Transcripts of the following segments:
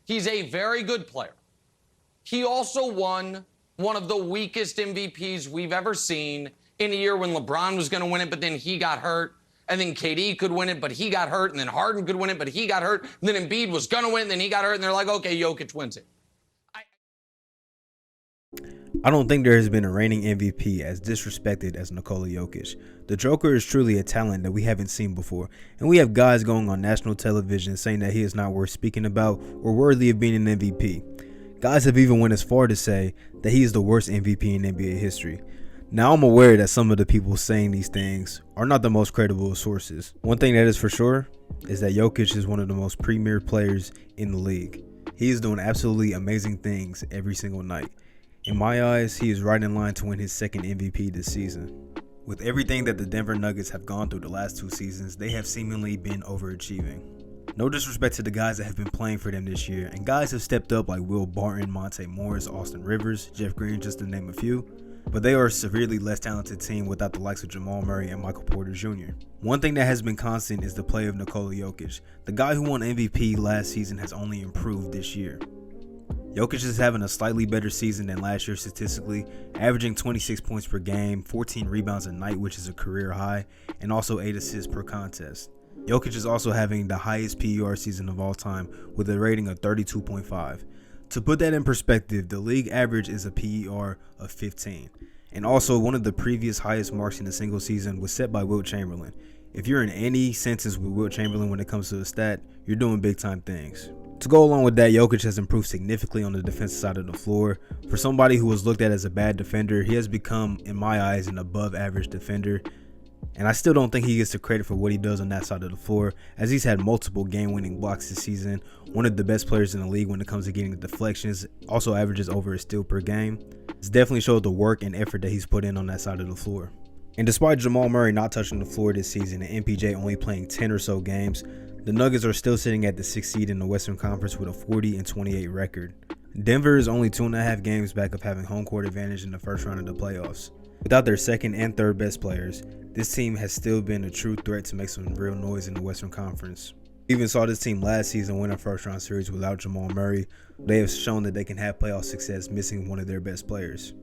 He's a very good player. He also won one of the weakest MVPs we've ever seen in a year when LeBron was going to win it, but then he got hurt. And then KD could win it, but he got hurt. And then Harden could win it, but he got hurt. And then Embiid was going to win, and then he got hurt. And they're like, okay, Jokic wins it. I don't think there has been a reigning MVP as disrespected as Nikola Jokic. The Joker is truly a talent that we haven't seen before, and we have guys going on national television saying that he is not worth speaking about or worthy of being an MVP. Guys have even went as far to say that he is the worst MVP in NBA history. Now, I'm aware that some of the people saying these things are not the most credible of sources. One thing that is for sure is that Jokic is one of the most premier players in the league. He is doing absolutely amazing things every single night. In my eyes, he is right in line to win his second MVP this season. With everything that the Denver Nuggets have gone through the last 2 seasons, they have seemingly been overachieving. No disrespect to the guys that have been playing for them this year, and guys have stepped up like Will Barton, Monte Morris, Austin Rivers, Jeff Green, just to name a few, but they are a severely less talented team without the likes of Jamal Murray and Michael Porter Jr. One thing that has been constant is the play of Nikola Jokic. The guy who won MVP last season has only improved this year. Jokic is having a slightly better season than last year statistically, averaging 26 points per game, 14 rebounds a night, which is a career high, and also 8 assists per contest. Jokic is also having the highest PER season of all time with a rating of 32.5. To put that in perspective, the league average is a PER of 15. And also, one of the previous highest marks in a single season was set by Wilt Chamberlain. If you're in any sentence with Wilt Chamberlain when it comes to a stat, you're doing big time things. To go along with that, Jokic has improved significantly on the defensive side of the floor. For somebody who was looked at as a bad defender, he has become, in my eyes, an above average defender. And I still don't think he gets the credit for what he does on that side of the floor, as he's had multiple game-winning blocks this season, one of the best players in the league when it comes to getting the deflections, also averages over a steal per game. It's definitely showed the work and effort that he's put in on that side of the floor. And despite Jamal Murray not touching the floor this season and MPJ only playing 10 or so games, the Nuggets are still sitting at the 6th seed in the Western Conference with a 40-28 record. Denver is only 2.5 games back of having home court advantage in the first round of the playoffs. Without their second and third best players, this team has still been a true threat to make some real noise in the Western Conference. We even saw this team last season win a first round series without Jamal Murray. They have shown that they can have playoff success missing one of their best players.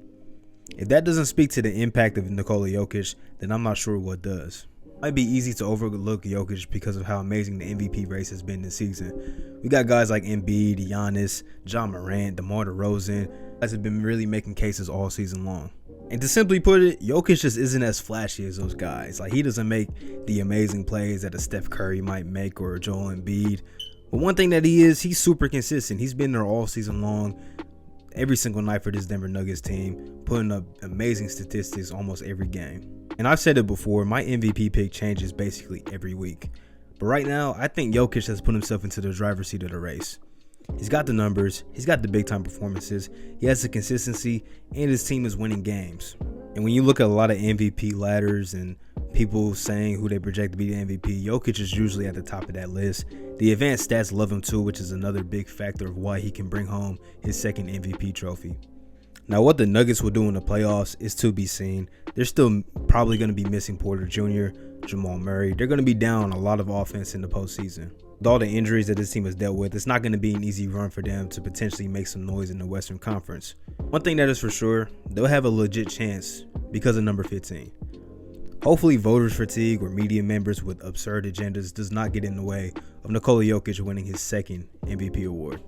If that doesn't speak to the impact of Nikola Jokic, then I'm not sure what does. It might be easy to overlook Jokic because of how amazing the MVP race has been this season. We got guys like Embiid, Giannis, John Morant, DeMar DeRozan, guys have been really making cases all season long. And to simply put it, Jokic just isn't as flashy as those guys. Like, he doesn't make the amazing plays that a Steph Curry might make or a Joel Embiid. But one thing that he's super consistent. He's been there all season long, every single night for this Denver Nuggets team, putting up amazing statistics almost every game. And I've said it before, my MVP pick changes basically every week. But right now, I think Jokic has put himself into the driver's seat of the race. He's got the numbers, he's got the big time performances, he has the consistency, and his team is winning games. And when you look at a lot of MVP ladders and people saying who they project to be the MVP, Jokic is usually at the top of that list. The advanced stats love him too, which is another big factor of why he can bring home his second MVP trophy. Now, what the Nuggets will do in the playoffs is to be seen. They're still probably going to be missing Porter Jr., Jamal Murray. They're going to be down on a lot of offense in the postseason. With all the injuries that this team has dealt with, it's not going to be an easy run for them to potentially make some noise in the Western Conference. One thing that is for sure, they'll have a legit chance because of number 15. Hopefully voters fatigue or media members with absurd agendas does not get in the way of Nikola Jokic winning his second MVP award.